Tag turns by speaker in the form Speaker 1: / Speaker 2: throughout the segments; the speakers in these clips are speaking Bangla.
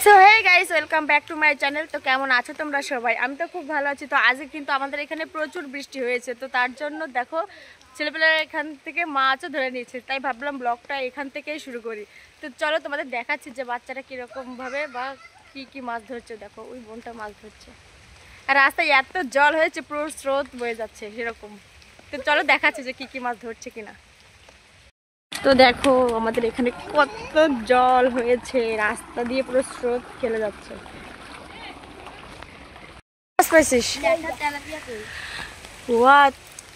Speaker 1: So hey guys, welcome back to my channel. তো কেমন আছো তোমরা সবাই? আমি তো খুব ভালো আছি। তো আজকে কিন্তু আমাদের এখানে প্রচুর বৃষ্টি হয়েছে, তো তার জন্য দেখো ছেলেপেলেরা এখান থেকে মাছও ধরে নিয়েছে, তাই ভাবলাম ব্লগটা এখান থেকেই শুরু করি। তো চলো তোমাদের দেখাচ্ছি যে বাচ্চারা কীরকমভাবে বা কি মাছ ধরছে। দেখো ওই বোনটা মাছ ধরছে, আর রাস্তায় এত জল হয়েছে, পুরো স্রোত বয়ে যাচ্ছে সেরকম। তো চলো দেখাচ্ছি যে কি মাছ ধরছে কিনা। তো দেখো আমাদের এখানে কত জল হয়েছে, রাস্তা দিয়ে পুরো স্রোত খেলে যাচ্ছে।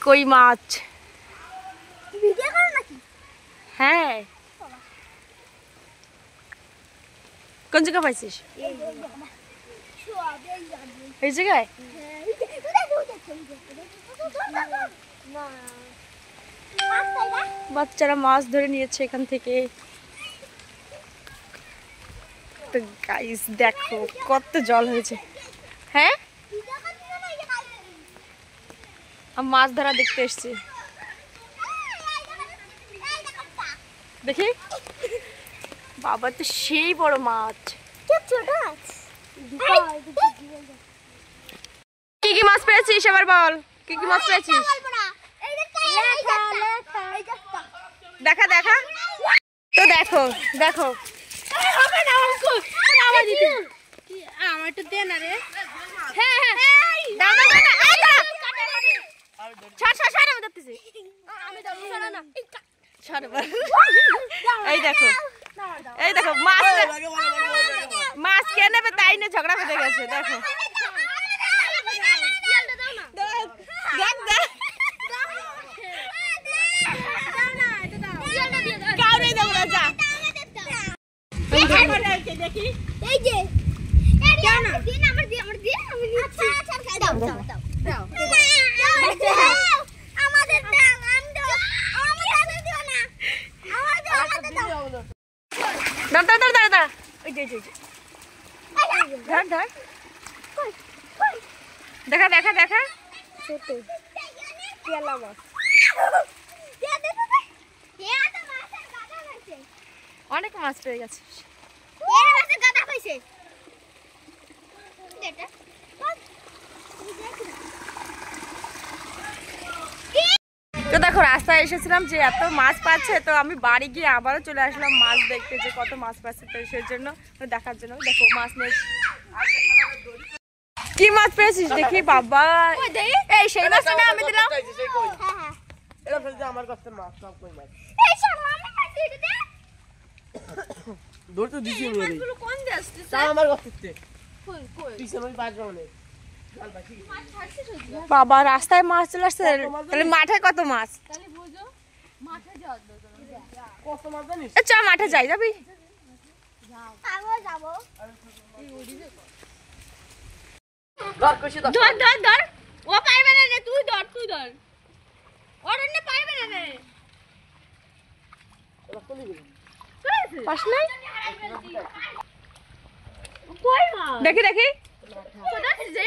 Speaker 1: কই মাছ? হ্যাঁ, কোন জায়গা পাইছিস? এই জায়গায় বাচ্চারা মাছ ধরে নিয়েছে এখান থেকে। তো গাইস দেখো কত জল হয়েছে। হ্যাঁ, আমি মাছ ধরা দেখতে এসছি। দেখি বাবা, তো সেই বড় মাছ। কি কি মাছ পেয়েছিস এবার বল, কি কি মাছ পেয়েছিস? দেখা দেখা। তো দেখো দেখো আমার তো দে না রে। হ্যাঁ এই দেখো এই দেখো মাছ কে নেবে তাই নিয়ে ঝগড়া বেঁধে গেছে। দেখো দেখা দেখা দেখা অনেক মাছ পেয়ে গেছে। তো দেখো রাস্তায় এসেছিলাম যে এত মাছ পাচ্ছে, তো আমি বাড়ি গিয়ে আবারও চলে আসলাম মাছ দেখতে যে কত মাছ পাচ্ছে। তো সেই জন্য দেখার জন্য দেখো মাছ নিয়ে। কি মাছ পেয়েছিস দেখি বাবা? এই সেই মাছটা না আমি দিলাম। আমার কাছে মাছ সব কই মাছ এই শালা আমি পাইছি এটা দে দৌড় তো দিছি আমি মাছগুলো কোন দিয়ে আসছে? তা আমার কাছে কই কই পিছনে ওই বাজরানে বাবা রাস্তায় মাছ চলে আসছে। তাহলে মাঠে কত মাছ? তাহলে বুঝো মাঠে যাও কত মাছ জানিস? আচ্ছা মাঠে যাই, যাবি? যাও আমি যাব। এই ওড়ি দে ধর কইছি ধর ধর ধর। ও পাইবে না রে, তুই ধর তুই ধর। ওরন্য পাইবে না রে। ওরা কোনি গেল? পাস নাই কই মাছ? দেখি দেখি কোথা আছে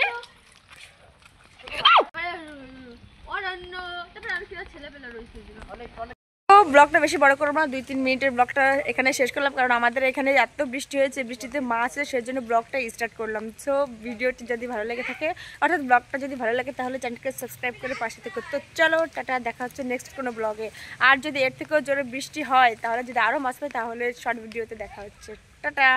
Speaker 1: ওরন্য। তারপর আর কি ছেলে পেলে রইছে অনেক অনেক। তো ব্লগটা বেশি বড় করব না, 2-3 মিনিটের ব্লগটা এখানে শেষ করলাম, কারণ আমাদের এখানে এত বৃষ্টি হয়েছে, বৃষ্টিতে মাছ আছে, সেই জন্য ব্লগটা স্টার্ট করলাম। সো ভিডিওটি যদি ভালো লেগে থাকে, অর্থাৎ ব্লগটা যদি ভালো লাগে, তাহলে চ্যানেলকে সাবস্ক্রাইব করে পাশে থেকে। তো চলো টাটা, দেখা হচ্ছে নেক্সট কোনো ব্লগে। আর যদি এর থেকেও জোরে বৃষ্টি হয়, তাহলে যদি আরও মাছ পাই, তাহলে শর্ট ভিডিওতে দেখা হচ্ছে। টাটা।